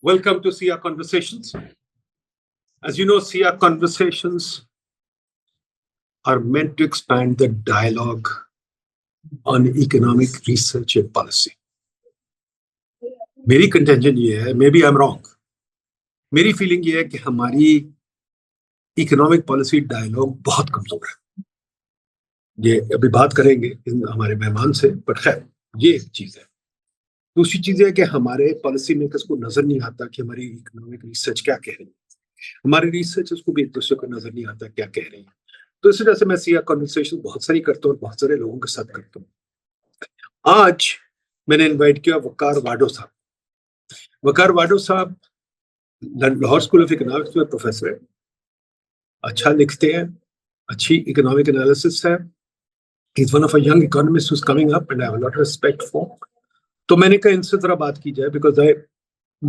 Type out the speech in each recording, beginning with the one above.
Welcome to SIA Conversations. As you know, SIA Conversations are meant to expand the dialogue on economic research and policy. मेरी contention ये है, maybe I'm wrong. मेरी feeling ये है कि हमारी economic policy dialogue बहुत कमजोर है. ये अभी बात करेंगे हमारे मेहमान से, but खैर ये एक चीज है. दूसरी चीज है कि हमारे पॉलिसी मेकर्स को नजर नहीं आता कि हमारी इकोनॉमिक रिसर्च क्या कह रही है. हमारे रिसर्चर्स को भी एक दूसरे को नजर नहीं आता क्या कह रही है. तो इस वजह से मैं सिया कॉन्वर्सेशन बहुत सारी करता हूँ और बहुत सारे लोगों के साथ करता हूँ. आज मैंने इनवाइट किया वकार वाडो साहब. वकार वाडो साहब लाहौर स्कूल ऑफ इकोनॉमिक्स में प्रोफेसर है. अच्छा लिखते हैं, अच्छी इकोनॉमिक एनालिसिस है. He's one of a young economist who's coming up and I have a lot of respect for. तो मैंने कहा इनसे जरा बात की जाए because I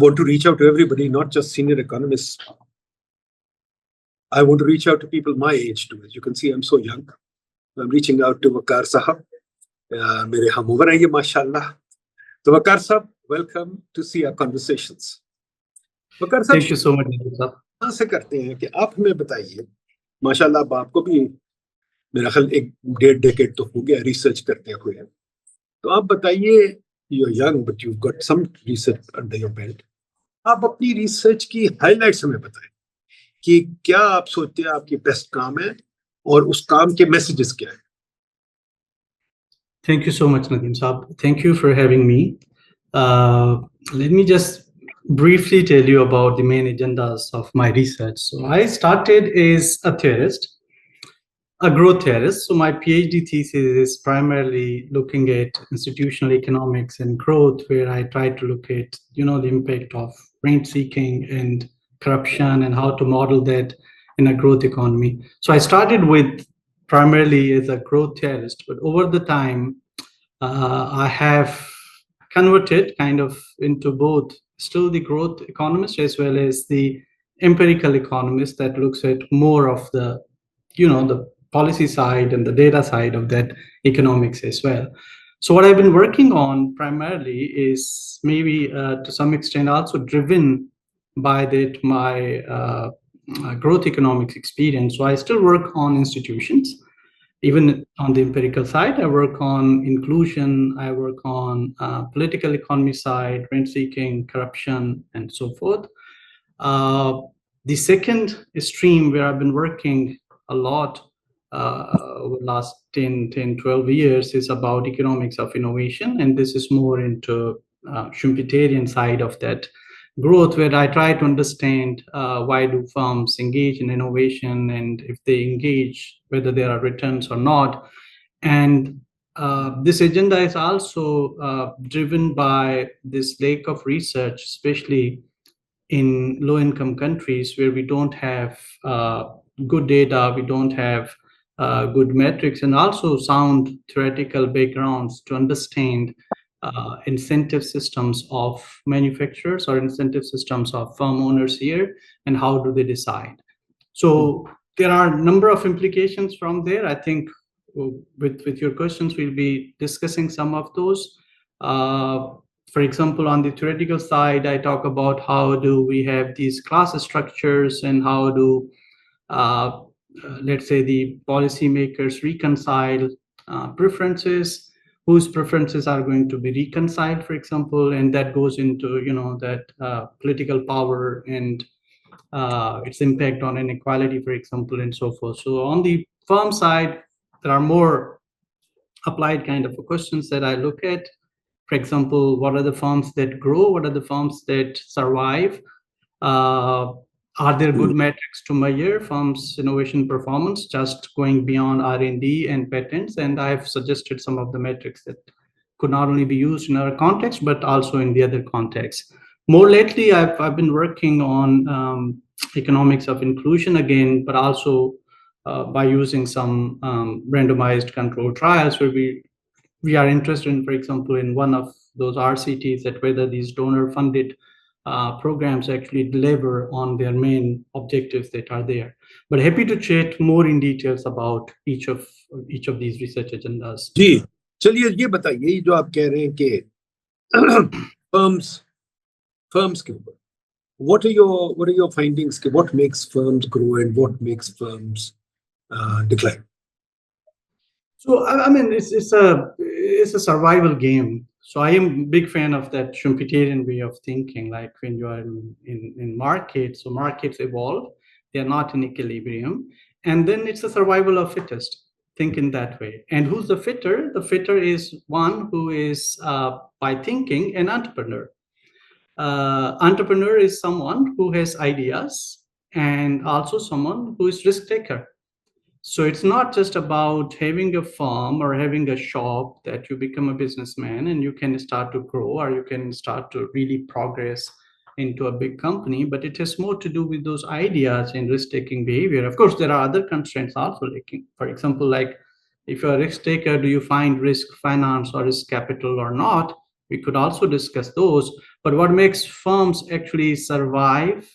want to reach out to everybody, not just senior economists. I want to reach out to people my age too. As you can see, I'm so young. I'm reaching out to Waqar sahab. मेरे हम उम्र है ये माशाल्लाह. तो वकार साहब, welcome to SIA Conversations. वकार साहब, Thank you so much, साहब. कहाँ से करते हैं कि आप हमें बताइए. माशाल्लाह अब आपको भी मेरा ख्याल एक डेढ़ डेकेड तो हो गया रिसर्च करते हुए. तो आप बताइए, you're young but you've got some research under your belt. आप अपनी रिसर्च की हाइलाइट्स हमें बताएं कि क्या आप सोचते हैं आपकी बेस्ट काम है और उस काम के मैसेजेस क्या है. Thank you so much, Nadeem Saab. Thank you for having me. Let me just briefly tell you about the main agendas of my research. So I started as a theorist, a growth theorist. So my PhD thesis is primarily looking at institutional economics and growth, where I try to look at, the impact of rent seeking and corruption and how to model that in a growth economy. So I started with primarily as a growth theorist, but over the time, I have converted kind of into both still the growth economist as well as the empirical economist that looks at more of the, the policy side and the data side of that economics as well. So what I've been working on primarily is maybe to some extent also driven by that my growth economics experience. So I still work on institutions. Even on the empirical side, I work on inclusion, I work on political economy side, rent seeking, corruption, and so forth. The second stream where I've been working a lot over the last 10, 12 years is about economics of innovation. And this is more into Schumpeterian side of that growth, where I try to understand why do firms engage in innovation, and if they engage, whether there are returns or not. And this agenda is also driven by this lack of research, especially in low-income countries where we don't have good data, we don't have good metrics, and also sound theoretical backgrounds to understand incentive systems of manufacturers or incentive systems of firm owners here, and how do they decide. So there are a number of implications from there. I think with your questions, we'll be discussing some of those. For example, on the theoretical side, I talk about how do we have these class structures and how do, let's say, the policymakers reconcile preferences, whose preferences are going to be reconciled, for example, and that goes into, that political power and its impact on inequality, for example, and so forth. So on the firm side, there are more applied kind of questions that I look at. For example, what are the firms that grow? What are the firms that survive? Are there good metrics to measure firms' innovation performance, just going beyond R&D and patents? And I've suggested some of the metrics that could not only be used in our context, but also in the other contexts. More lately, I've been working on economics of inclusion again, but also by using some randomized controlled trials where we are interested in, for example, in one of those RCTs, that whether these donor-funded programs actually deliver on their main objectives that are there. But happy to chat more in details about each of these research agendas. जी, चलिए ये बताइए, जो आप कह रहे हैं कि firms के ऊपर what are your findings? What makes firms grow and what makes firms decline? So I mean, it's a survival game. So I am a big fan of that Schumpeterian way of thinking. Like when you are in markets, so markets evolve; they are not in equilibrium, and then it's a survival of fittest. Think in that way. And who's the fitter? The fitter is one who is by thinking an entrepreneur. Entrepreneur is someone who has ideas and also someone who is risk taker. So it's not just about having a farm or having a shop that you become a businessman and you can start to grow or you can start to really progress into a big company, but it has more to do with those ideas and risk-taking behavior. Of course, there are other constraints also. Like, for example, like if you're a risk taker, do you find risk finance or risk capital or not? We could also discuss those. But what makes firms actually survive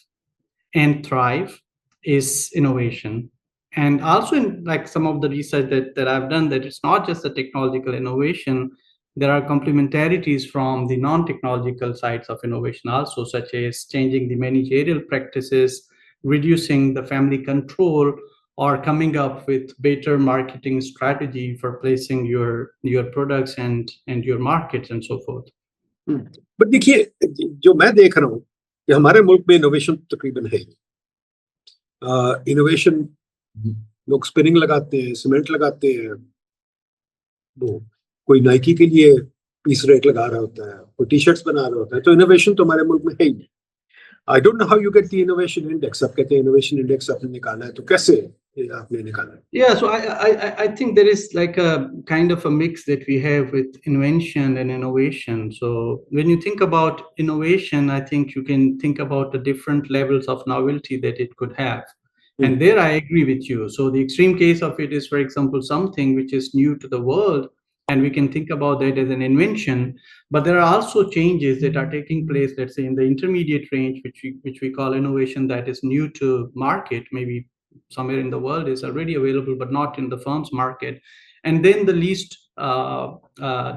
and thrive is innovation. And also in like some of the research that I've done, that it's not just the technological innovation, there are complementarities from the non-technological sides of innovation also, such as changing the managerial practices, reducing the family control, or coming up with better marketing strategy for placing your products and your markets and so forth. But देखिए, जो मैं देख रहा हूँ कि हमारे मुल्क में इनोवेशन तकरीबन है। इनोवेशन लोग स्पिनिंग लगाते हैं, सीमेंट लगाते हैं, वो कोई नाइकी के लिए पीस रेट लगा रहा होता है, कोई टी शर्ट्स बना रहा होता है, तो इनोवेशन तो हमारे मुल्क में है ही नहीं। I don't know how you get the innovation index. आप कहते हैं इनोवेशन इंडेक्स आपने निकाला है, तो कैसे आपने निकाला है? Yeah, so I think there is like a kind of a mix that we have with invention and innovation. So when you think about innovation, I think you can think about the different levels of novelty that it could have. And there I agree with you. So the extreme case of it is, for example, something which is new to the world, and we can think about that as an invention. But there are also changes that are taking place, let's say, in the intermediate range, which we call innovation that is new to market, maybe somewhere in the world is already available, but not in the firm's market. And then the least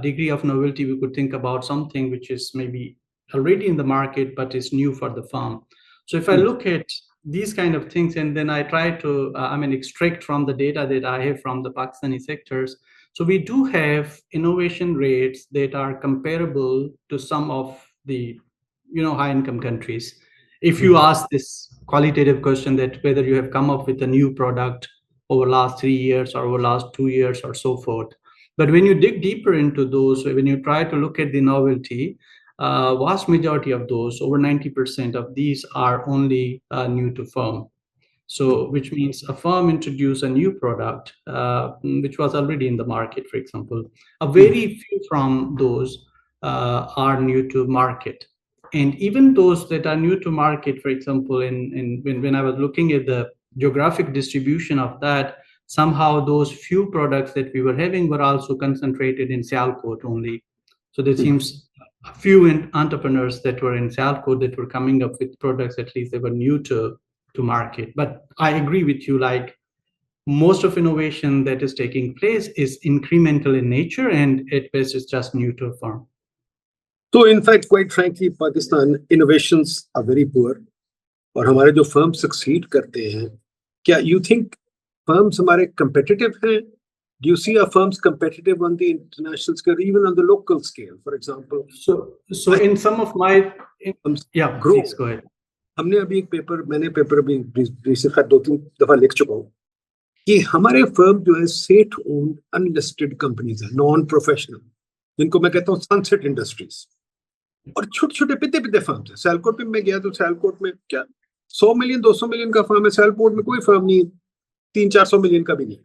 degree of novelty, we could think about something which is maybe already in the market, but is new for the firm. So if I look at these kind of things, and then I try to, extract from the data that I have from the Pakistani sectors. So we do have innovation rates that are comparable to some of the, high income countries. If you ask this qualitative question that whether you have come up with a new product over last 3 years or over last 2 years or so forth. But when you dig deeper into those, when you try to look at the novelty, vast majority of those, over 90% of these are only new to firm. So, which means a firm introduced a new product, which was already in the market, for example. A very few from those are new to market. And even those that are new to market, for example, when I was looking at the geographic distribution of that, somehow those few products that we were having were also concentrated in Sialkot only. So there seems a few entrepreneurs that were in Sialkot that were coming up with products, at least they were new to market. But I agree with you, like most of innovation that is taking place is incremental in nature, and at best it's just new to a firm. So in fact, quite frankly, Pakistan innovations are very poor. और हमारे जो firms succeed करते हैं, क्या you think firms हमारे competitive हैं? Do you see our firms competitive on the international scale, even on the local scale, for example? So in some of my, yeah, grow. please go ahead. हमने अभी मैंने paper अभी recent 2-3 दफा लिख चुका हूँ कि हमारे फर्म जो है स्टेट ओन्ड अनलिस्टेड कंपनीज है, नॉन प्रोफेशनल, जिनको मैं कहता हूँ सनसेट इंडस्ट्रीज, और छोटे छोटे पिते पिते फर्म है। सियालकोट में मैं गया तो सियालकोट में क्या 100 मिलियन 200 मिलियन का फर्म है, सियालकोट में कोई फर्म नहीं, 300-400 मिलियन का भी नहीं।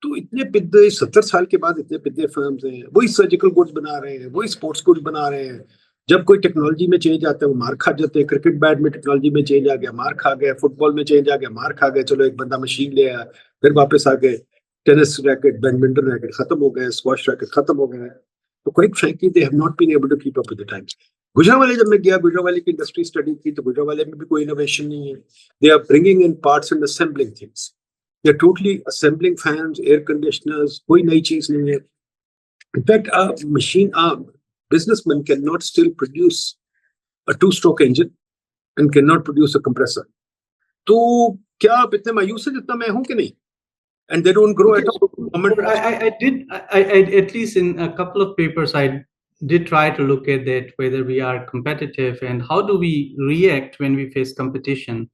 तो इतने पिद्दे 70 साल के बाद इतने पिद्दे फर्म्स हैं, वही सर्जिकल गुड्स बना रहे हैं, वही स्पोर्ट्स गुड्स बना रहे हैं। जब कोई टेक्नोलॉजी में चेंज आता है वो मार खा जाते हैं। क्रिकेट बैट में टेक्नोलॉजी में चेंज आ गया, मार खा गया। फुटबॉल में चेंज आ गया, मार खा गए। चलो एक बंदा मशीन ले आया, फिर वापस आ गए। टेनिस रैकेट, बैडमिंटन रैकेट खत्म हो गए, स्क्वॉश रैकेट खत्म हो गए। तो quite frankly they have not been able to keep up with the times. गुजरावाले जब मैं गया, गुजरावाले की इंडस्ट्री स्टडी की, तो गुजरावाले में भी कोई इनोवेशन नहीं है। They are bringing in parts and assembling things, they are totally assembling fans, air conditioners, कोई नई चीज नहीं है। इनफैक्ट a businessman cannot still produce a 2-stroke engine and cannot produce a compressor. तो क्या आप इतने मायूस हैं जितना मैं हूं कि नहीं? And they don't grow at all. I at least in a couple of papers, I did try to look at that, whether we are competitive and how do we react when we face competition.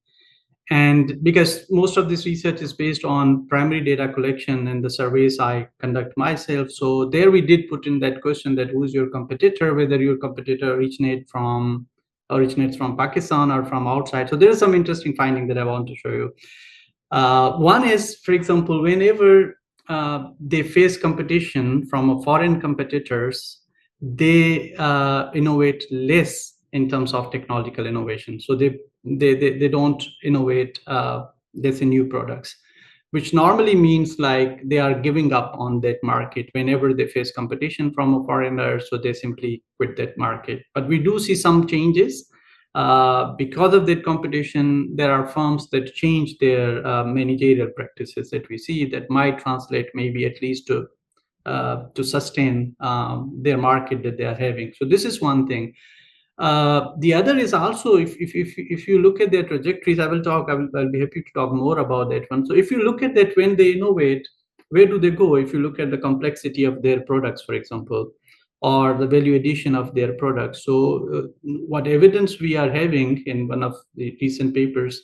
And because most of this research is based on primary data collection and the surveys I conduct myself. So there we did put in that question that who's your competitor, whether your competitor originates from Pakistan or from outside. So there is some interesting finding that I want to show you. One is, for example, whenever they face competition from foreign competitors, they innovate less in terms of technological innovation. So they don't innovate less in new products, which normally means like they are giving up on that market whenever they face competition from a foreigner. So they simply quit that market. But we do see some changes. Because of that competition, there are firms that change their managerial practices that we see that might translate maybe at least to sustain their market that they are having. So this is one thing. The other is also, if you look at their trajectories, I'll be happy to talk more about that one. So if you look at that, when they innovate, where do they go? If you look at the complexity of their products, for example, or the value addition of their products. So what evidence we are having in one of the recent papers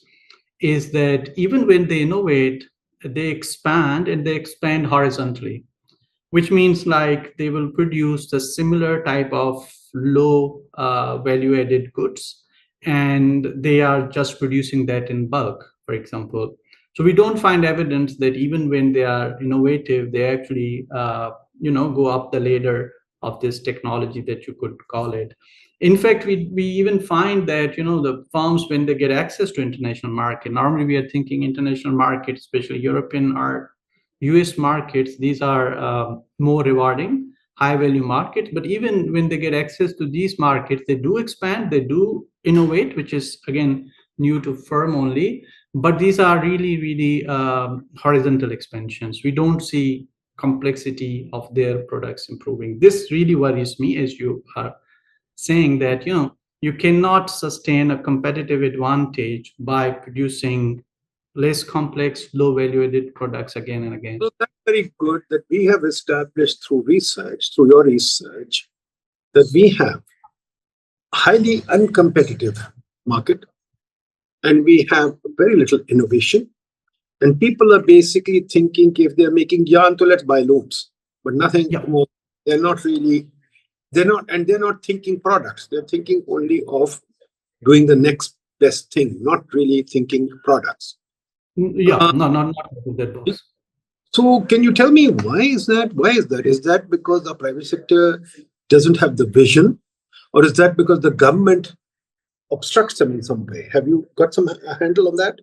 is that even when they innovate, they expand, and they expand horizontally, which means like they will produce the similar type of low value added goods, and they are just producing that in bulk, for example. So we don't find evidence that even when they are innovative, they actually go up the ladder of this technology, that you could call it. In fact, we even find that the firms, when they get access to international market, normally we are thinking international market, especially European or US markets, these are more rewarding, high value markets. But even when they get access to these markets, they do expand, they do innovate, which is again new to firm only. But these are really, really horizontal expansions. We don't see complexity of their products improving. This really worries me, as you are saying that you cannot sustain a competitive advantage by producing less complex, low value added products again and again. So that's very good that we have established through research, through your research, that we have highly uncompetitive market, and we have very little innovation. And people are basically thinking if they're making yarn, so let's buy loans, but nothing more. They're not thinking products. They're thinking only of doing the next best thing, not really thinking products. Not that box. So can you tell me why is that? Is that because the private sector doesn't have the vision, or is that because the government obstructs them in some way? Have you got some handle on that?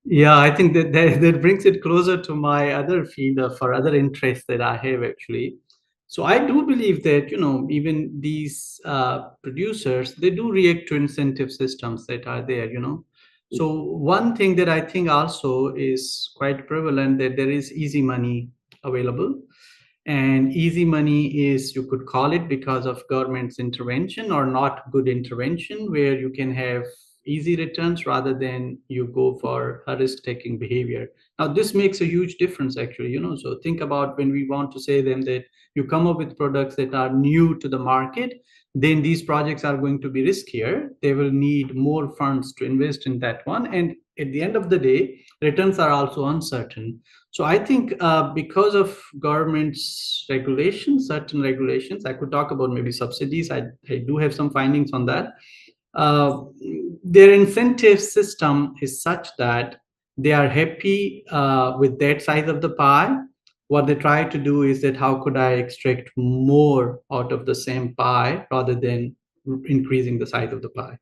Yeah, I think that brings it closer to my other field for other interests that I have actually. So I do believe that even these producers, they do react to incentive systems that are there. So one thing that I think also is quite prevalent, that there is easy money available. And easy money is, you could call it, because of government's intervention or not good intervention, where you can have easy returns rather than you go for a risk-taking behavior. Now, this makes a huge difference actually, so think about when we want to say them that you come up with products that are new to the market, then these projects are going to be riskier. They will need more funds to invest in that one. And at the end of the day, returns are also uncertain. So I think because of government's regulations, certain regulations, I could talk about maybe subsidies. I do have some findings on that. Their incentive system is such that they are happy with that size of the pie. What they try to do is that how could I extract more out of the same pie rather than increasing the size of the pie.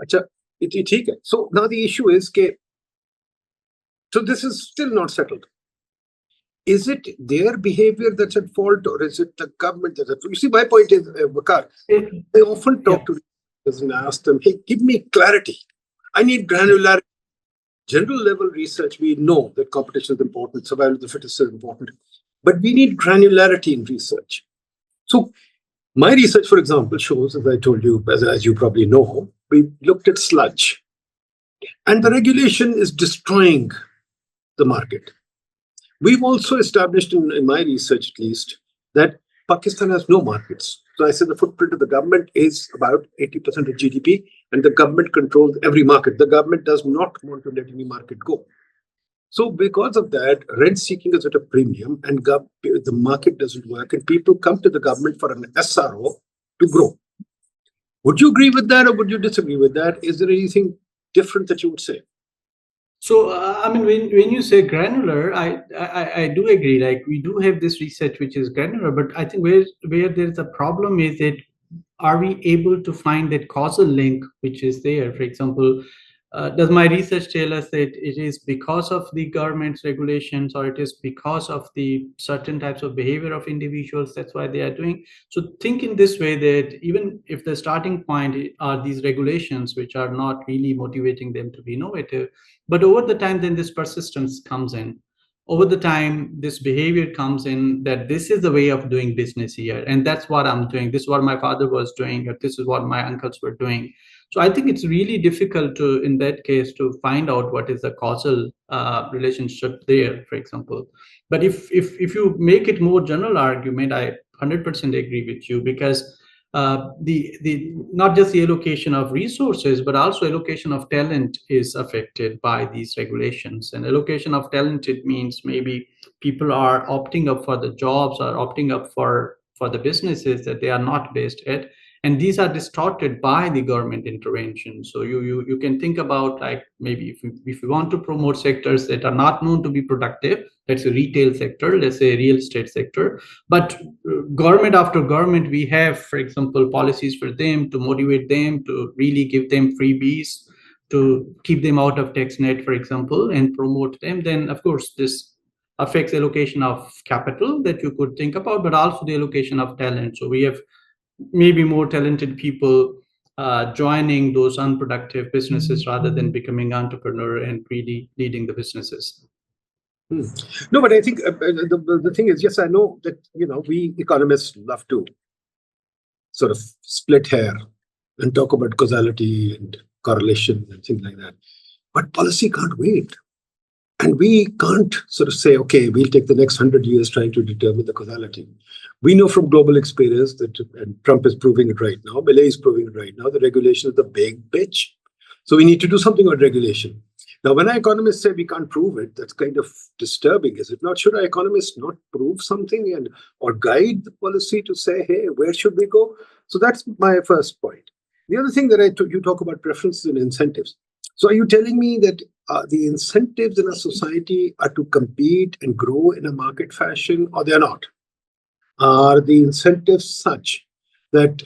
Achha, ठीक है. So now the issue is that, so this is still not settled. Is it their behavior that's at fault, or is it the government that's at fault? You see, my point is, Waqar, I often talk to researchers and ask them, hey, give me clarity. I need granularity. General level research, we know that competition is important, survival of the fittest is important, but we need granularity in research. So My research, for example, shows, as I told you, as you probably know, we looked at sludge. And the regulation is destroying the market. We've also established, in my research at least, that Pakistan has no markets. So I said the footprint of the government is about 80% of GDP, and the government controls every market. The government does not want to let any market go. So because of that, rent seeking is at a premium, and the market doesn't work, and people come to the government for an SRO to grow. Would you agree with that, or would you disagree with that? Is there anything different that you would say? So, I mean, when you say granular, I do agree. Like, we do have this research which is granular, but I think where there's a problem is that, are we able to find that causal link which is there? For example, does my research tell us that it is because of the government's regulations, or it is because of the certain types of behavior of individuals, that's why they are doing? So think in this way, that even if the starting point are these regulations which are not really motivating them to be innovative, but over the time, then this persistence comes in. Over the time, this behavior comes in, that this is the way of doing business here, and that's what I'm doing. This is what my father was doing, or this is what my uncles were doing. So I think it's really difficult to, in that case, to find out what is the causal relationship there, for example. But if you make it more general argument, I 100% agree with you, because the not just the allocation of resources, but also allocation of talent is affected by these regulations. And allocation of talent, it means maybe people are opting up for the jobs, or opting up for the businesses that they are not based at, and these are distorted by the government intervention. So you can think about, like, maybe if you want to promote sectors that are not known to be productive, let's say retail sector, let's say real estate sector, but government after government, we have, for example, policies for them to motivate them, to really give them freebies, to keep them out of tax net, for example, and promote them, then of course this affects allocation of capital that you could think about, but also the allocation of talent. So we have maybe more talented people joining those unproductive businesses rather than becoming entrepreneur and really leading the businesses. No, but I think the thing is, yes, I know that, we economists love to sort of split hair and talk about causality and correlation and things like that. But policy can't wait. And we can't sort of say, okay, we'll take the next 100 years trying to determine the causality. We know from global experience that, and Trump is proving it right now, Belay is proving it right now, the regulation is the big bitch. So we need to do something on regulation. Now, when our economists say we can't prove it, that's kind of disturbing, is it not? Should our economists not prove something or guide the policy to say, hey, where should we go? So that's my first point. The other thing that you talk about preferences and incentives. So are you telling me that the incentives in a society are to compete and grow in a market fashion, or they're not? Are the incentives such that,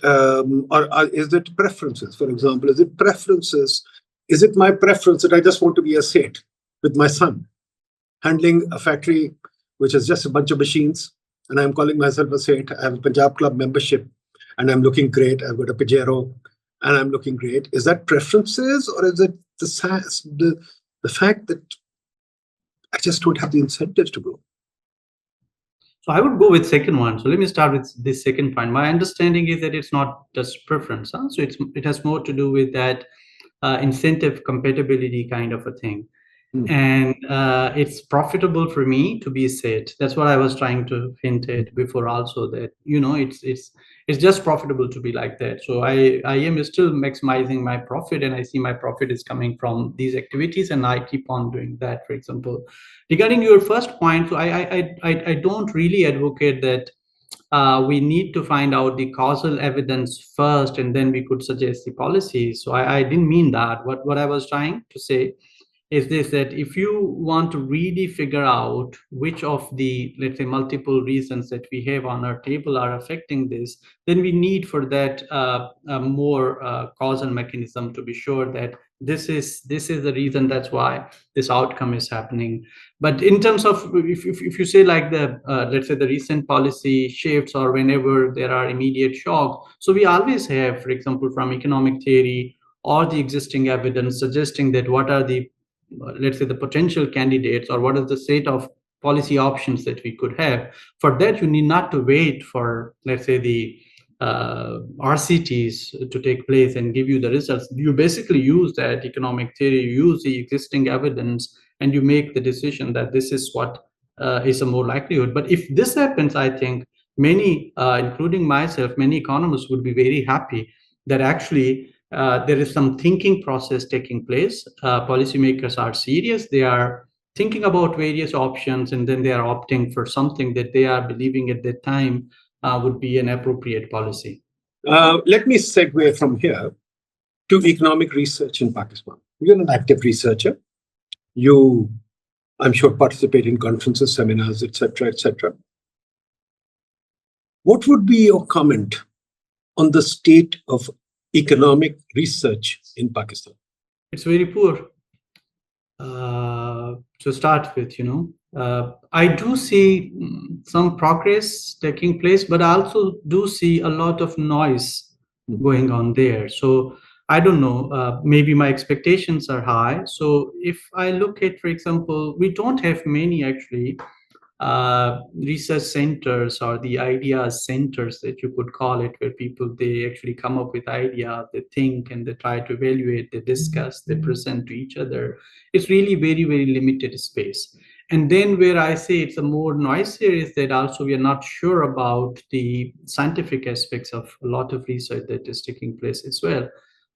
or is it preferences? For example, is it preferences? Is it my preference that I just want to be a Seth with my son, handling a factory which is just a bunch of machines, and I'm calling myself a Seth? I have a Punjab Club membership, and I'm looking great. I've got a Pajero, and I'm looking great. Is that preferences, or is it the fact that I just don't have the incentives to grow? So I would go with second one. So let me start with this second point. My understanding is that it's not just preference. So it has more to do with that incentive compatibility kind of a thing. And it's profitable for me to be said. That's what I was trying to hint at before also, that it's just profitable to be like that. So I am still maximizing my profit, and I see my profit is coming from these activities, and I keep on doing that. For example, regarding your first point, so I don't really advocate that we need to find out the causal evidence first, and then we could suggest the policy. So I didn't mean that. What I was trying to say is this, that if you want to really figure out which of the, let's say, multiple reasons that we have on our table are affecting this, then we need for that a more causal mechanism to be sure that this is the reason, that's why this outcome is happening. But in terms of, if you say like the let's say the recent policy shifts, or whenever there are immediate shock, so we always have, for example, from economic theory or the existing evidence suggesting that what are the, let's say, the potential candidates, or what is the set of policy options that we could have. For that, you need not to wait for, let's say, the RCTs to take place and give you the results. You basically use that economic theory, you use the existing evidence, and you make the decision that this is what is a more likelihood. But if this happens, I think many, including myself, many economists would be very happy that actually there is some thinking process taking place. Policymakers are serious. They are thinking about various options, and then they are opting for something that they are believing at that time would be an appropriate policy. Let me segue from here to economic research in Pakistan. You're an active researcher. You, I'm sure, participate in conferences, seminars, etc., etc. What would be your comment on the state of economic research in Pakistan? It's very poor. To start with, I do see some progress taking place, but I also do see a lot of noise going on there. So I don't know, maybe my expectations are high. So if I look at, for example, we don't have many actually research centers or the idea centers that you could call it, where people, they actually come up with idea, they think, and they try to evaluate, they discuss, they present to each other. It's really very, very limited space. And then where I say it's a more noisier is that also we are not sure about the scientific aspects of a lot of research that is taking place as well.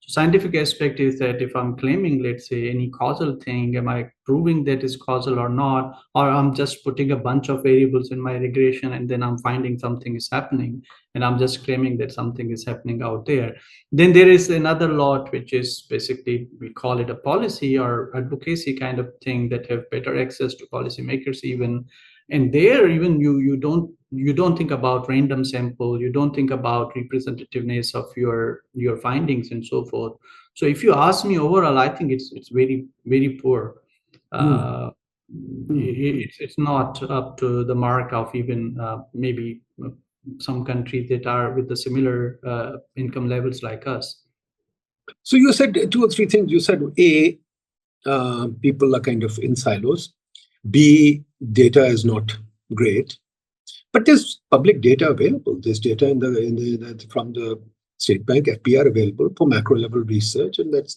So scientific aspect is that if I'm claiming, let's say, any causal thing, am I proving that is causal or not? Or I'm just putting a bunch of variables in my regression and then I'm finding something is happening and I'm just claiming that something is happening out there. Then there is another lot, which is basically, we call it a policy or advocacy kind of thing, that have better access to policymakers even. And there even you don't think about random sample, you don't think about representativeness of your findings and so forth. So if you ask me overall, I think it's very, very poor. It's not up to the mark of even maybe some countries that are with the similar income levels like us. So you said two or three things. You said A, people are kind of in silos. B, data is not great, but there's public data available. There's data from the State Bank, FPR available for macro level research, and that's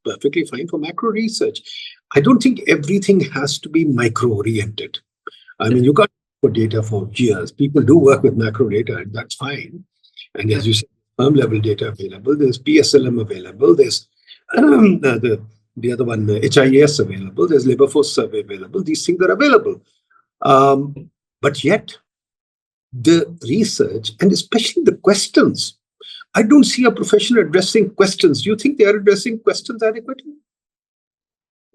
perfectly fine for macro research. I don't think everything has to be micro oriented. I mean, you can't put data for years. People do work with macro data, and that's fine. And as you said, firm level data available. There's PSLM available. There's the other one, HIS available. There's labor force survey available. These things are available. But yet, the research, and especially the questions, I don't see a profession addressing questions. Do you think they are addressing questions adequately?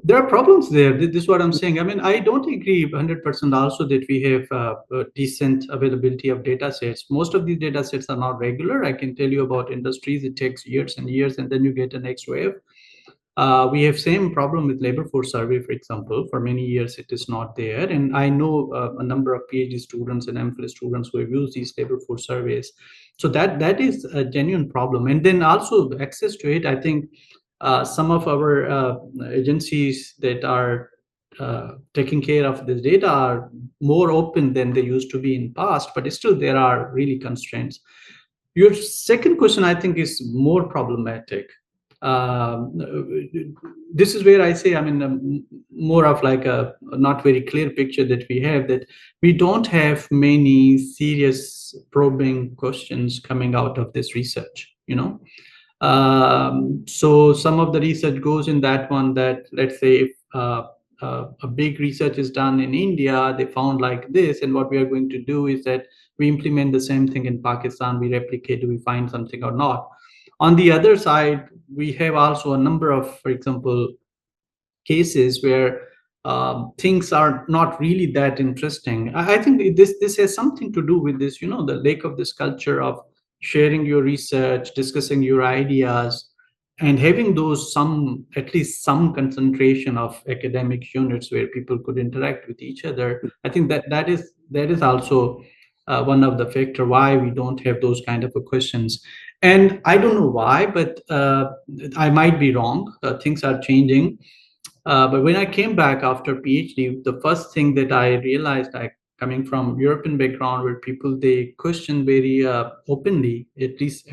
There are problems there. This is what I'm saying. I mean, I don't agree 100% also that we have a decent availability of data sets. Most of these data sets are not regular. I can tell you about industries, it takes years and years, and then you get a next wave. We have same problem with labor force survey, for example. For many years, it is not there. And I know a number of PhD students and MPhil students who have used these labor force surveys. So that is a genuine problem. And then also access to it, I think some of our agencies that are taking care of this data are more open than they used to be in past, but still there are really constraints. Your second question, I think, is more problematic. This is where I say, I mean, more of like a not very clear picture that we have, that we don't have many serious probing questions coming out of this research, so some of the research goes in that one, that let's say if a big research is done in India, they found like this, and what we are going to do is that we implement the same thing in Pakistan, we replicate, do we find something or not? On the other side, we have also a number of, for example, cases where things are not really that interesting. I think this has something to do with this, the lack of this culture of sharing your research, discussing your ideas, and having those at least some concentration of academic units where people could interact with each other. I think that is also one of the factor why we don't have those kind of questions. And I don't know why, but I might be wrong. Things are changing. But when I came back after PhD, the first thing that I realized, I coming from European background, where people, they question very openly, at least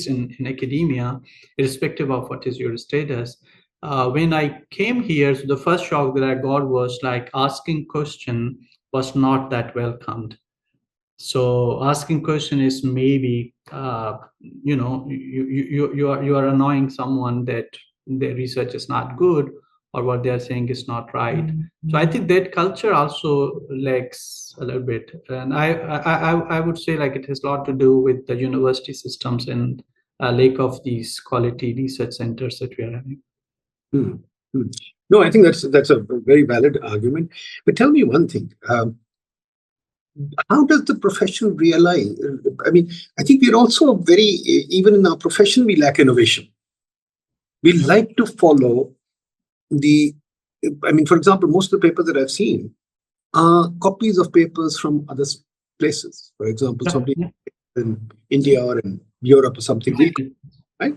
in academia, irrespective of what is your status. When I came here, so the first shock that I got was like asking question was not that welcomed. So asking question is maybe you are annoying someone that their research is not good, or what they are saying is not right. So I think that culture also lacks a little bit, and I would say like it has a lot to do with the university systems and lack of these quality research centers that we are having. Hmm. Hmm. No, I think that's a very valid argument. But tell me one thing. How does the profession realize? I mean, I think we're also even in our profession, we lack innovation. We like to follow for example, most of the papers that I've seen are copies of papers from other places. For example, somebody in India or in Europe or something, right?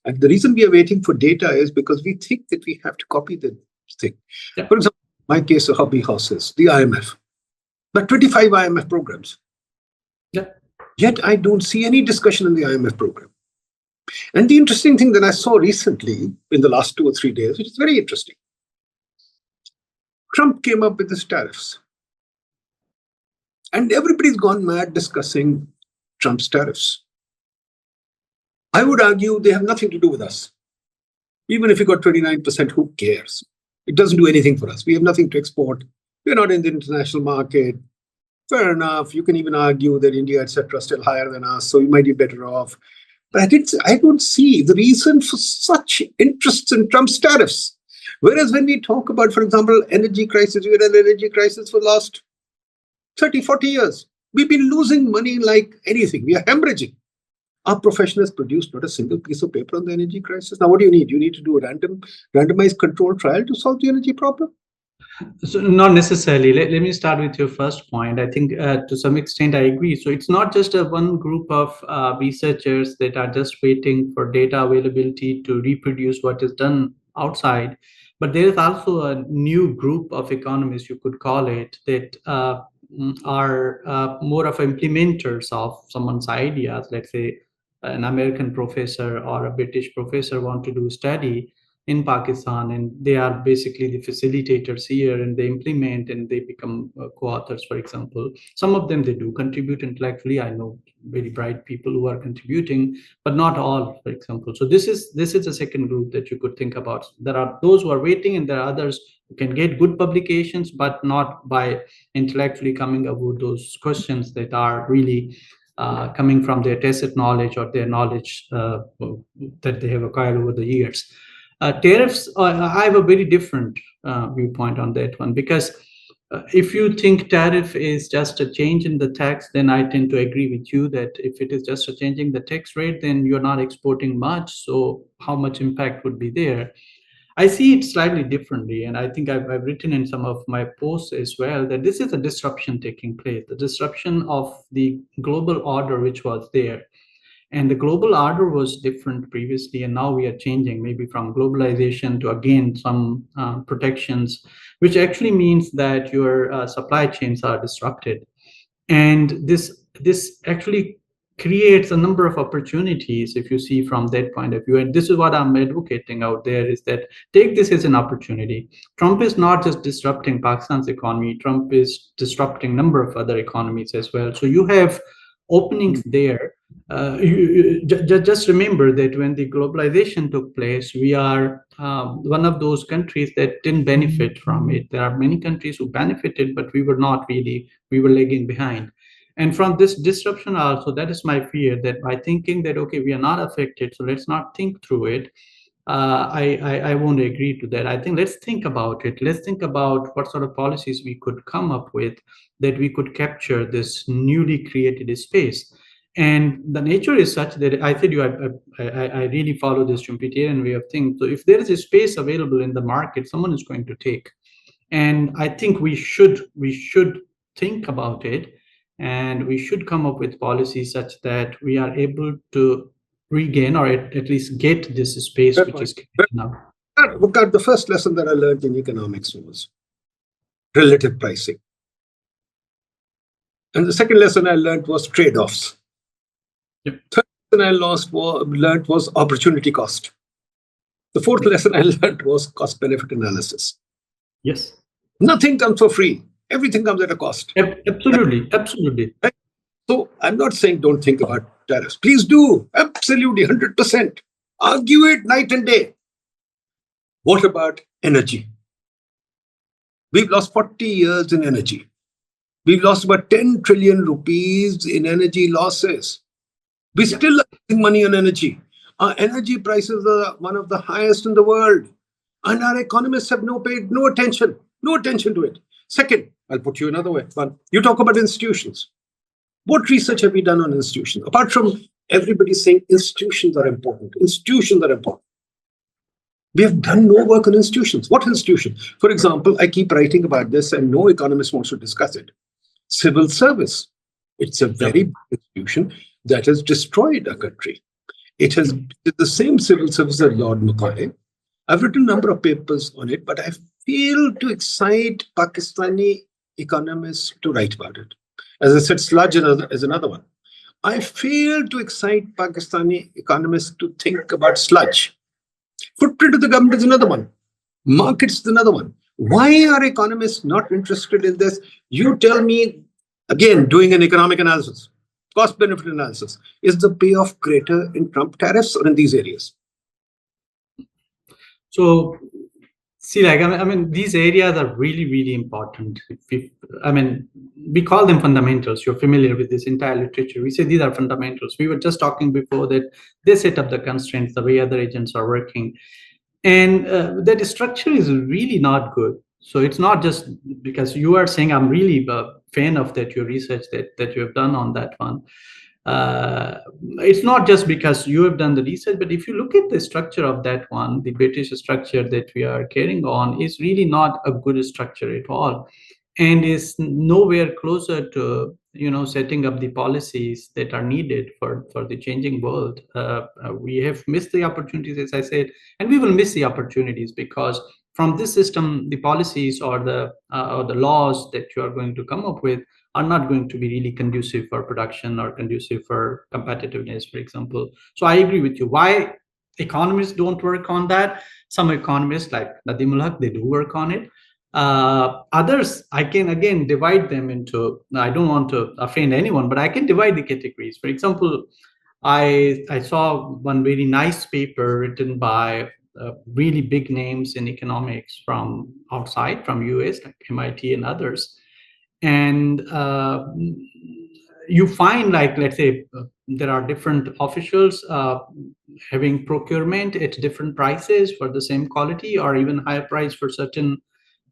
And the reason we are waiting for data is because we think that we have to copy the thing. For example, my case of hobby horses, the IMF. But 25 IMF programs. Yet I don't see any discussion in the IMF program. And the interesting thing that I saw recently in the last 2 or 3 days, which is very interesting, Trump came up with his tariffs. And everybody's gone mad discussing Trump's tariffs. I would argue they have nothing to do with us. Even if you got 29%, who cares? It doesn't do anything for us. We have nothing to export. We're not in the international market. Fair enough. You can even argue that India, etc., is still higher than us, so we might be better off. But I don't see the reason for such interest in Trump's tariffs. Whereas when we talk about, for example, energy crisis, we had an energy crisis for the last 30, 40 years. We've been losing money like anything. We are hemorrhaging. Our profession has produced not a single piece of paper on the energy crisis. Now, what do you need? You need to do a randomized controlled trial to solve the energy problem? So not necessarily. Let me start with your first point. I think to some extent I agree. So it's not just a one group of researchers that are just waiting for data availability to reproduce what is done outside, but there is also a new group of economists, you could call it, that are more of implementers of someone's ideas. Let's say an American professor or a British professor want to do study in Pakistan, and they are basically the facilitators here, and they implement and they become co-authors, for example. Some of them, they do contribute intellectually. I know very bright people who are contributing, but not all, for example. So this is a second group that you could think about. There are those who are waiting, and there are others who can get good publications, but not by intellectually coming up with those questions that are really coming from their tacit knowledge or their knowledge that they have acquired over the years. Tariffs, I have a very different viewpoint on that one, because if you think tariff is just a change in the tax, then I tend to agree with you that if it is just a changing the tax rate, then you're not exporting much. So how much impact would be there? I see it slightly differently, and I think I've written in some of my posts as well that this is a disruption taking place, the disruption of the global order which was there. And the global order was different previously, and now we are changing maybe from globalization to, again, some protections, which actually means that your supply chains are disrupted. And this actually creates a number of opportunities, if you see from that point of view. And this is what I'm advocating out there, is that take this as an opportunity. Trump is not just disrupting Pakistan's economy. Trump is disrupting a number of other economies as well. So you have openings there. Just remember that when the globalization took place, we are one of those countries that didn't benefit from it. There are many countries who benefited, but we were not really, we were lagging behind. And from this disruption also, that is my fear, that by thinking that, okay, we are not affected, so let's not think through it, I won't agree to that. I think let's think about it. Let's think about what sort of policies we could come up with that we could capture this newly created space. And the nature is such that I said I really follow this Schumpeterian way of thinking. So if there is a space available in the market, someone is going to take. And I think we should think about it, and we should come up with policies such that we are able to regain, or at least get this space which is created now. Waqar, the first lesson that I learned in economics was relative pricing. And the second lesson I learned was trade-offs. Yep. Third lesson I learned was opportunity cost. The fourth lesson I learned was cost-benefit analysis. Yes. Nothing comes for free. Everything comes at a cost. Absolutely. Absolutely. Right? So I'm not saying don't think about tariffs. Please do. Absolutely, 100%. Argue it night and day. What about energy? We've lost 40 years in energy. We've lost about 10 trillion rupees in energy losses. We still are losing money on energy. Our energy prices are one of the highest in the world. And our economists have paid no attention to it. Second, I'll put you another way. One, you talk about institutions. What research have we done on institutions? Apart from everybody saying institutions are important. We have done no work on institutions. What institution? For example, I keep writing about this and no economist wants to discuss it. Civil service. It's a very big institution that has destroyed our country. It has the same civil service as Lord Macaulay. I've written a number of papers on it, but I failed to excite Pakistani economists to write about it. As I said, sludge is another one. I failed to excite Pakistani economists to think about sludge. Footprint of the government is another one. Markets is another one. Why are economists not interested in this? You tell me, again, doing an economic analysis, cost-benefit analysis. Is the payoff greater in Trump tariffs or in these areas? So, see, like, I mean, these areas are really, really important. We call them fundamentals. You're familiar with this entire literature. We say these are fundamentals. We were just talking before that they set up the constraints, the way other agents are working. And that structure is really not good. So it's not just because you are saying, I'm really a fan of that, your research that you have done on that one. It's not just because you have done the research, but if you look at the structure of that one, the British structure that we are carrying on is really not a good structure at all, and is nowhere closer to setting up the policies that are needed for the changing world. We have missed the opportunities, as I said, and we will miss the opportunities because from this system, the policies or the laws that you are going to come up with are not going to be really conducive for production or conducive for competitiveness, for example. So I agree with you. Why economists don't work on that? Some economists like Nadeem Ul Haque, they do work on it. Others, I can again divide them into, I don't want to offend anyone, but I can divide the categories. For example, I saw one very nice paper written by really big names in economics from outside, from US, like MIT and others. And you find, like, let's say, there are different officials having procurement at different prices for the same quality or even higher price for certain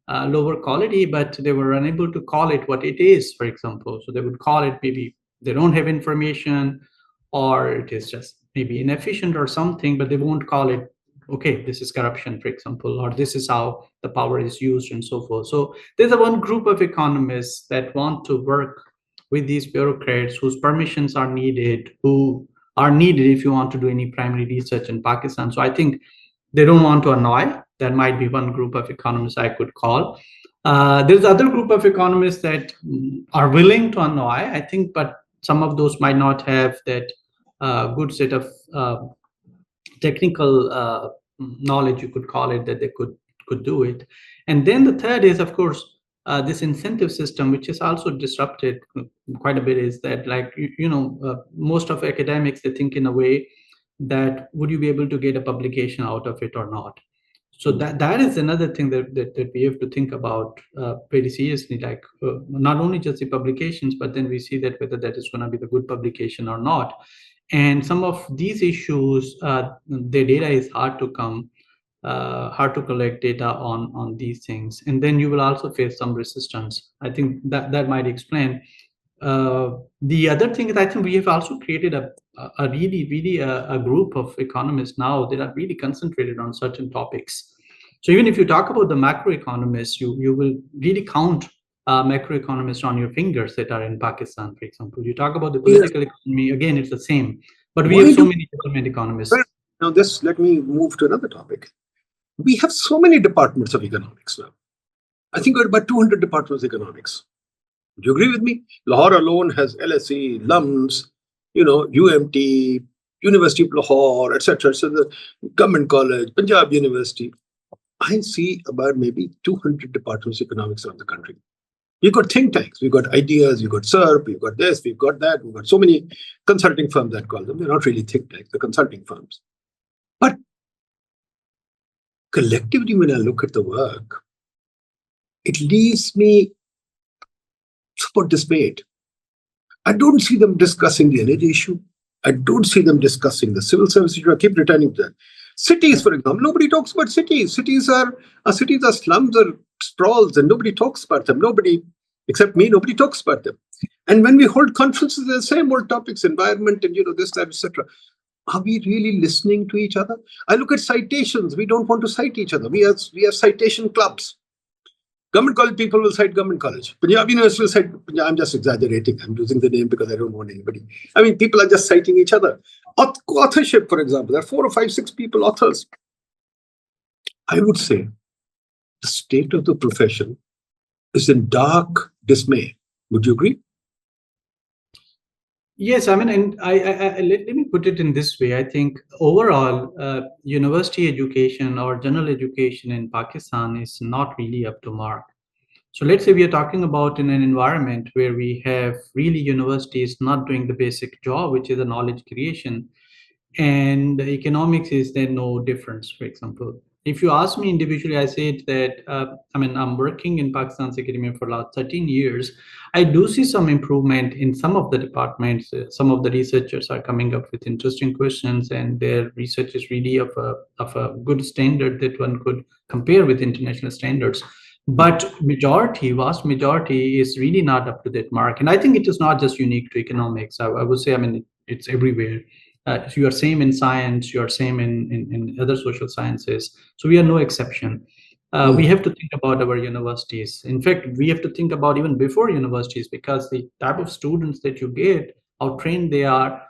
lower quality, but they were unable to call it what it is, for example. So they would call it, maybe they don't have information, or it is just maybe inefficient or something, but they won't call it, okay, this is corruption, for example, or this is how the power is used and so forth. So there's a one group of economists that want to work with these bureaucrats whose permissions are needed, who are needed if you want to do any primary research in Pakistan. So I think they don't want to annoy. That might be one group of economists I could call. There's other group of economists that are willing to annoy, I think, but some of those might not have that good set of technical knowledge, you could call it, that they could do it. And then the third is, of course, this incentive system, which is also disrupted quite a bit, is that, like, most of academics, they think in a way that would you be able to get a publication out of it or not? So that is another thing that we have to think about very seriously, like not only just the publications, but then we see that whether that is going to be the good publication or not. And some of these issues, the data is hard to collect data on these things. And then you will also face some resistance. I think that might explain. The other thing is, I think we have also created a really a group of economists now that are really concentrated on certain topics. So even if you talk about the macroeconomists, you will really count macroeconomists on your fingers that are in Pakistan, for example. You talk about the political economy, again, it's the same. But we have so many development economists. Now, let me move to another topic. We have so many departments of economics now. I think we're about 200 departments of economics. Do you agree with me? Lahore alone has LSE, LUMS, UMT, University of Lahore, etc. So the government college, Punjab University. I see about maybe 200 departments of economics around the country. You've got think tanks, we've got ideas, you've got SERP, we've got this, we've got that, we've got so many consulting firms that call them. They're not really think tanks, they're consulting firms. But collectively, when I look at the work, it leaves me somewhat dismayed. I don't see them discussing the energy issue. I don't see them discussing the civil service issue. I keep returning to that. Cities, for example, nobody talks about cities. Cities are slums or sprawls, and nobody talks about them. Nobody, except me, nobody talks about them. And when we hold conferences, the same old topics, environment and this, that, etc. Are we really listening to each other? I look at citations. We don't want to cite each other. We have citation clubs. Government college people will cite government college. Punjab University will cite, I'm just exaggerating. I'm using the name because I don't want anybody. I mean, people are just citing each other. Authorship, for example, there are 4 or 5, 6 people authors. I would say the state of the profession is in dark dismay. Would you agree? Yes, I mean, and let me put it in this way. I think overall, university education or general education in Pakistan is not really up to mark. So let's say we are talking about in an environment where we have really universities not doing the basic job, which is the knowledge creation, and economics is then no difference. For example, if you ask me individually, I said that I'm working in Pakistan's academia for the last 13 years. I do see some improvement in some of the departments. Some of the researchers are coming up with interesting questions, and their research is really of a good standard that one could compare with international standards. But vast majority is really not up to that mark. And I think it is not just unique to economics. I would say, it's everywhere. So you are same in science, you are same in other social sciences. So we are no exception. We have to think about our universities. In fact, we have to think about even before universities, because the type of students that you get, how trained they are,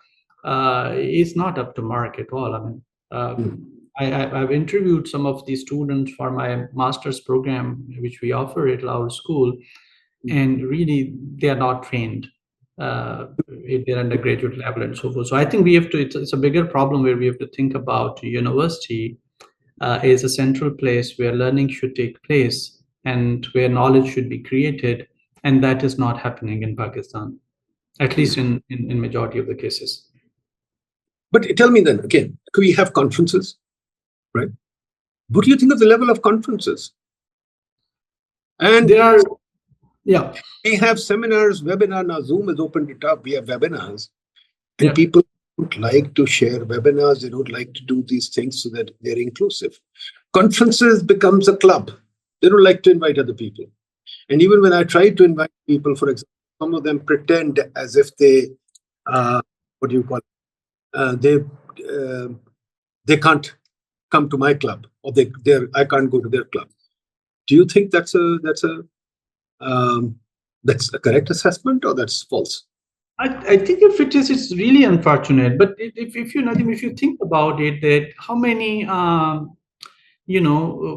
is not up to mark at all. I've interviewed some of the students for my master's program, which we offer at Lahore School, and really they are not trained at their undergraduate level and so forth. So I think we have to, it's a bigger problem where we have to think about university as a central place where learning should take place and where knowledge should be created. And that is not happening in Pakistan, at least in majority of the cases. But tell me then, again, we have conferences, right? What do you think of the level of conferences? And there are, yeah. We have seminars, webinar. Now Zoom has opened it up. We have webinars. And people don't like to share webinars. They don't like to do these things so that they're inclusive. Conferences becomes a club. They don't like to invite other people. And even when I try to invite people, for example, some of them pretend as if they, they can't come to my club, or I can't go to their club. Do you think that's a correct assessment, or that's false? I think if it is, it's really unfortunate. But if you think about it, that how many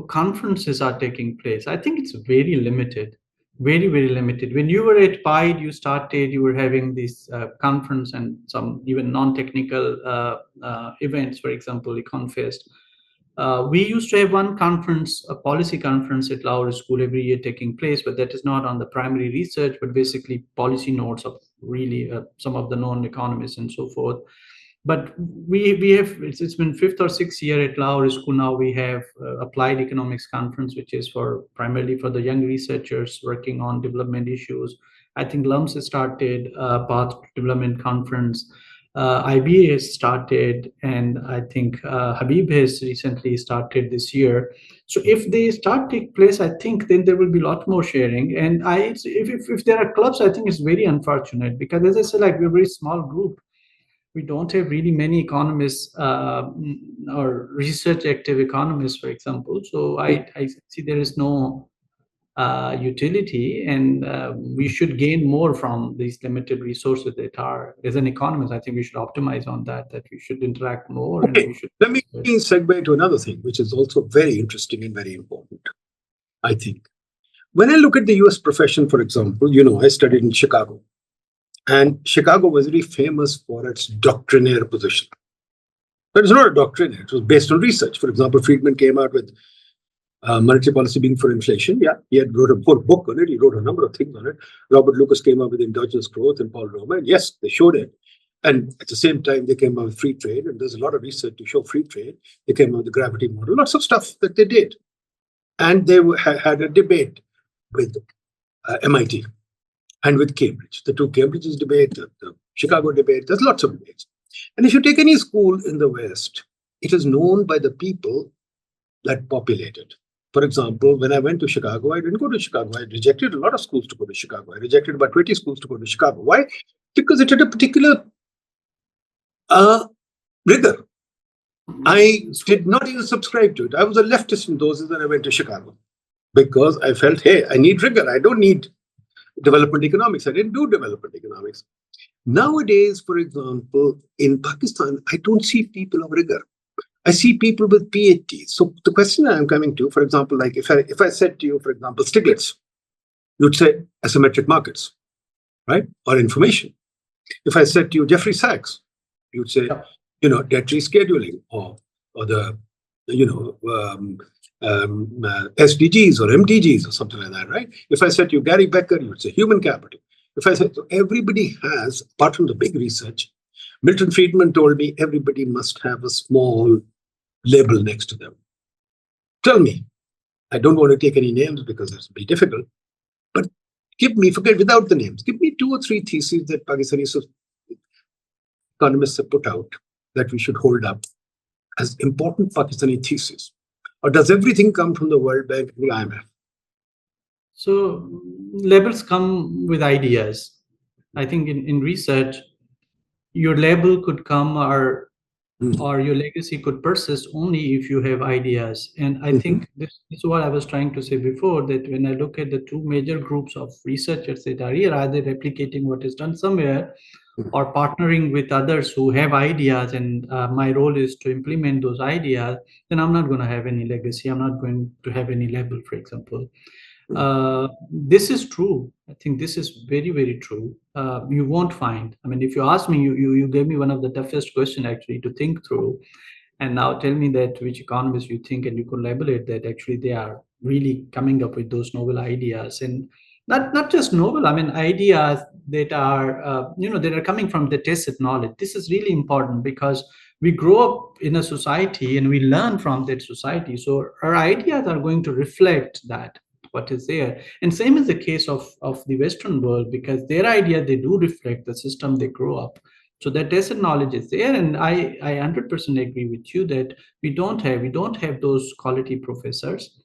conferences are taking place, I think it's very limited, very, very limited. When you were at PIDE, you were having this conference and some even non-technical events, for example, Econfest. We used to have one conference, a policy conference at Lahore School every year taking place, but that is not on the primary research, but basically policy notes of really some of the known economists and so forth. But we have, it's been 5th or 6th year at Lahore School now. We have applied economics conference, which is primarily for the young researchers working on development issues. I think LUMS has started Path Development Conference. IBA has started, and I think Habib has recently started this year. So if they take place, I think then there will be a lot more sharing. And if there are clubs, I think it's very unfortunate, because as I said, like, we're a very small group. We don't have really many economists or research active economists, for example. So I see there is no utility, and we should gain more from these limited resources that are. As an economist, I think we should optimize on that we should interact more. Okay. And we should. Let me segue to another thing, which is also very interesting and very important, I think. When I look at the US profession, for example, I studied in Chicago. And Chicago was very famous for its doctrinaire position. But it's not a doctrine, it was based on research. For example, Friedman came out with monetary policy being for inflation. Yeah, he had wrote a whole book on it. He wrote a number of things on it. Robert Lucas came up with endogenous growth and Paul Romer. And yes, they showed it. And at the same time, they came up with free trade. And there's a lot of research to show free trade. They came up with the gravity model, lots of stuff that they did. And they had a debate with MIT and with Cambridge. The two Cambridge's debate, the Chicago debate, there's lots of debates. And if you take any school in the West, it is known by the people that populate it. For example, when I went to Chicago, I didn't go to Chicago. I rejected a lot of schools to go to Chicago. I rejected about 20 schools to go to Chicago. Why? Because it had a particular rigor. I did not even subscribe to it. I was a leftist in those days when I went to Chicago because I felt, hey, I need rigor. I don't need development economics. I didn't do development economics. Nowadays, for example, in Pakistan, I don't see people of rigor. I see people with PhDs. So the question I'm coming to, for example, like if I said to you, for example, Stiglitz, you'd say asymmetric markets, right? Or information. If I said to you, Jeffrey Sachs, you'd say, debt rescheduling or the, SDGs or MDGs or something like that, right? If I said to you, Gary Becker, you'd say human capital. If I said, so everybody has, apart from the big research, Milton Friedman told me everybody must have a small label next to them. Tell me, I don't want to take any names because it's very difficult, but forget without the names, give me 2 or 3 theses that Pakistani economists have put out that we should hold up as important Pakistani theses. Or does everything come from the World Bank and the IMF? So labels come with ideas. I think in research, your label could come or your legacy could persist only if you have ideas. And I think this is what I was trying to say before, that when I look at the 2 major groups of researchers that are here, either replicating what is done somewhere or partnering with others who have ideas, and my role is to implement those ideas, then I'm not going to have any legacy. I'm not going to have any label, for example. This is true. I think this is very, very true. You won't find, if you ask me, you gave me one of the toughest questions actually to think through. And now tell me that which economists you think, and you could label it that actually they are really coming up with those novel ideas. And not just novel, ideas that are, that are coming from the tested knowledge. This is really important because we grow up in a society and we learn from that society. So our ideas are going to reflect that, what is there. And same is the case of the Western world, because their idea, they do reflect the system they grow up. So that tested knowledge is there. And I 100% agree with you that we don't have those quality professors.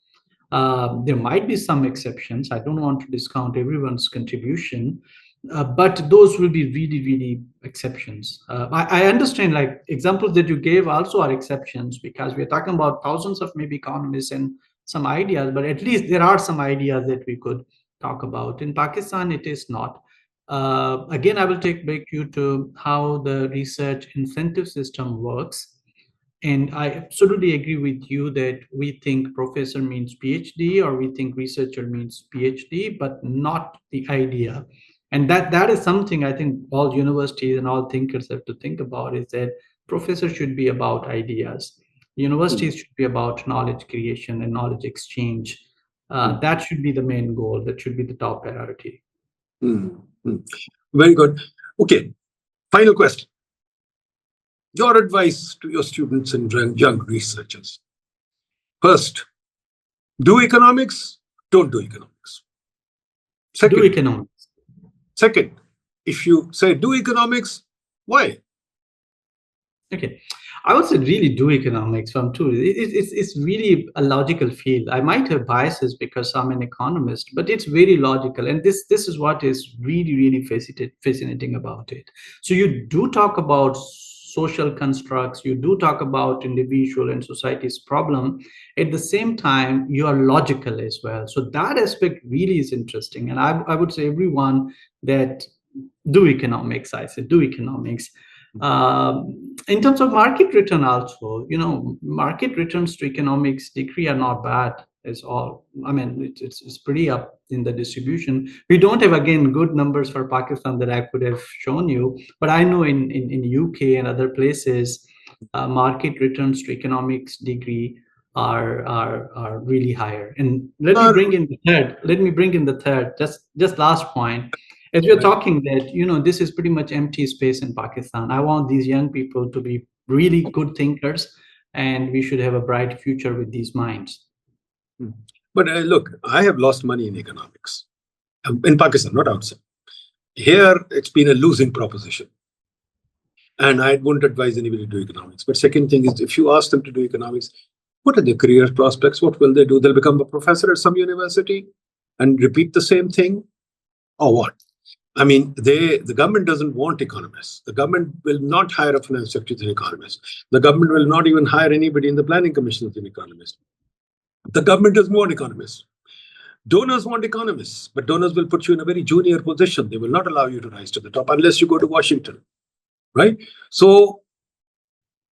There might be some exceptions. I don't want to discount everyone's contribution, but those will be really, really exceptions. I understand, like examples that you gave also are exceptions, because we're talking about thousands of maybe economists and some ideas, but at least there are some ideas that we could talk about. In Pakistan, it is not. Again, I will take back you to how the research incentive system works. And I absolutely agree with you that we think professor means PhD, or we think researcher means PhD, but not the idea. And that is something I think all universities and all thinkers have to think about, is that professor should be about ideas. Universities should be about knowledge creation and knowledge exchange. That should be the main goal. That should be the top priority. Very good. Okay, final question. Your advice to your students and young researchers. First, do economics, don't do economics. Do economics. Second, if you say do economics, why? Okay, I would say really do economics from too. It's really a logical field. I might have biases because I'm an economist, but it's very logical. And this is what is really, really fascinating about it. So you do talk about social constructs, you do talk about individual and society's problem. At the same time, you are logical as well. So that aspect really is interesting. And I would say everyone that do economics, I say do economics. In terms of market return also, market returns to economics degree are not bad. is all. I mean, it's pretty up in the distribution. We don't have, again, good numbers for Pakistan that I could have shown you, but I know in UK and other places, market returns to economics degree are really higher. And let me bring in the third. Let me bring in the third. Just last point. As we're talking that, this is pretty much empty space in Pakistan. I want these young people to be really good thinkers, and we should have a bright future with these minds. But look, I have lost money in economics in Pakistan, not outside. Here, it's been a losing proposition. And I wouldn't advise anybody to do economics. But second thing is, if you ask them to do economics, what are their career prospects? What will they do? They'll become a professor at some university and repeat the same thing? Or what? I mean, the government doesn't want economists. The government will not hire a finance secretary as an economist. The government will not even hire anybody in the planning commission as an economist. The government doesn't want economists. Donors want economists, but donors will put you in a very junior position. They will not allow you to rise to the top unless you go to Washington, right? So,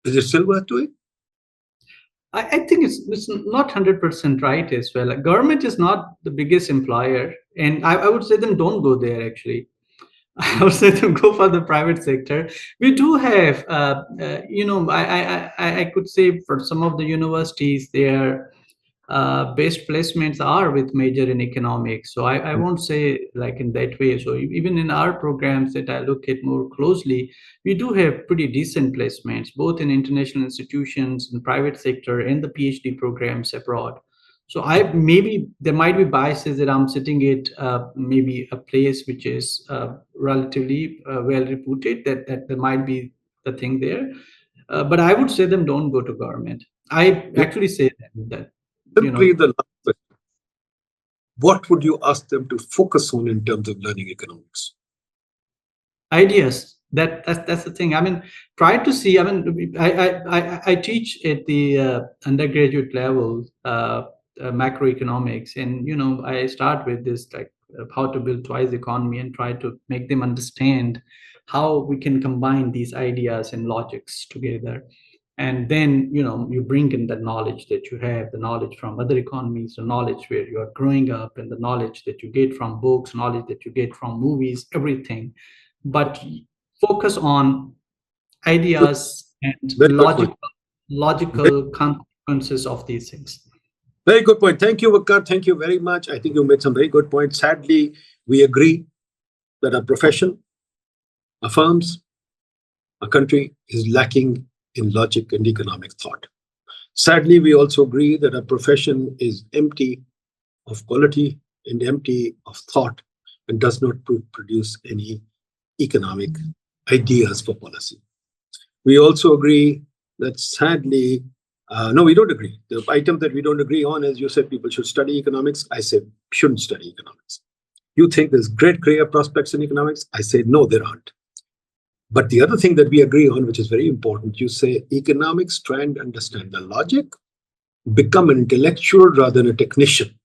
is it still worth doing? I think it's not 100% right as well. Government is not the biggest employer, and I would say them don't go there actually. I would say to go for the private sector. We do have, I could say for some of the universities, their best placements are with major in economics. So I won't say like in that way. So even in our programs that I look at more closely, we do have pretty decent placements, both in international institutions, in private sector, and the PhD programs abroad. So maybe there might be biases that I'm sitting at maybe a place which is relatively well reputed, that there might be the thing there. But I would say them don't go to government. I actually say that. Simply the last question. What would you ask them to focus on in terms of learning economics? Ideas. That's the thing. I mean, try to see. I mean, I teach at the undergraduate level macroeconomics, and I start with this like how to build twice economy and try to make them understand how we can combine these ideas and logics together. And then you bring in the knowledge that you have, the knowledge from other economies, the knowledge where you are growing up, and the knowledge that you get from books, knowledge that you get from movies, everything. But focus on ideas and logical consequences of these things. Very good point. Thank you, Waqar. Thank you very much. I think you made some very good points. Sadly, we agree that our profession, our firms, our country is lacking in logic and economic thought. Sadly, we also agree that our profession is empty of quality and empty of thought and does not produce any economic ideas for policy. We also agree that sadly, no, we don't agree. The item that we don't agree on is you said people should study economics. I said shouldn't study economics. You think there's great career prospects in economics. I say no, there aren't. But the other thing that we agree on, which is very important, you say economics try and understand the logic, become an intellectual rather than a technician.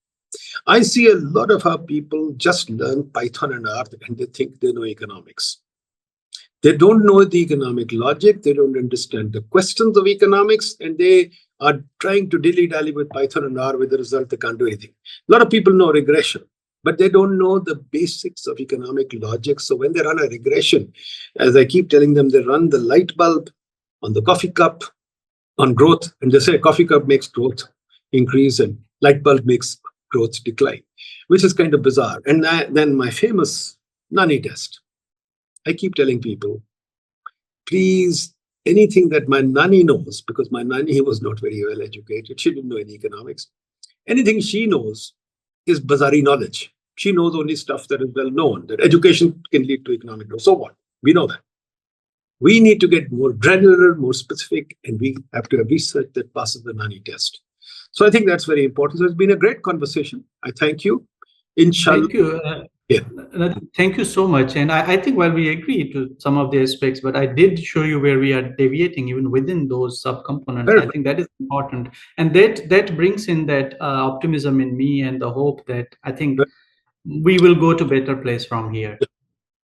I see a lot of our people just learn Python and R and they think they know economics. They don't know the economic logic, they don't understand the questions of economics, and they are trying to dilly-dally with Python and R. With the result, they can't do anything. A lot of people know regression, but they don't know the basics of economic logic. So when they run a regression, as I keep telling them, they run the light bulb on the coffee cup on growth, and they say coffee cup makes growth increase and light bulb makes growth decline, which is kind of bizarre. And then my famous Nani test. I keep telling people, please, anything that my Nani knows, because my Nani was not very well educated, she didn't know any economics, anything she knows is bazari knowledge. She knows only stuff that is well known, that education can lead to economic growth. So what? We know that. We need to get more granular, more specific, and we have to have research that passes the Nani test. So I think that's very important. So it's been a great conversation. I thank you. Inshallah. Thank you. Thank you so much. And I think while we agree to some of the aspects, but I did show you where we are deviating even within those subcomponents. I think that is important. And that brings in that optimism in me and the hope that I think we will go to a better place from here.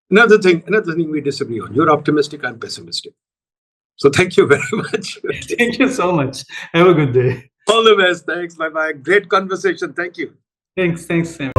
Another thing we disagree on. You're optimistic, I'm pessimistic. So thank you very much. Thank you so much. Have a good day. All the best. Thanks. Bye bye. Great conversation. Thank you. Thanks, Sam.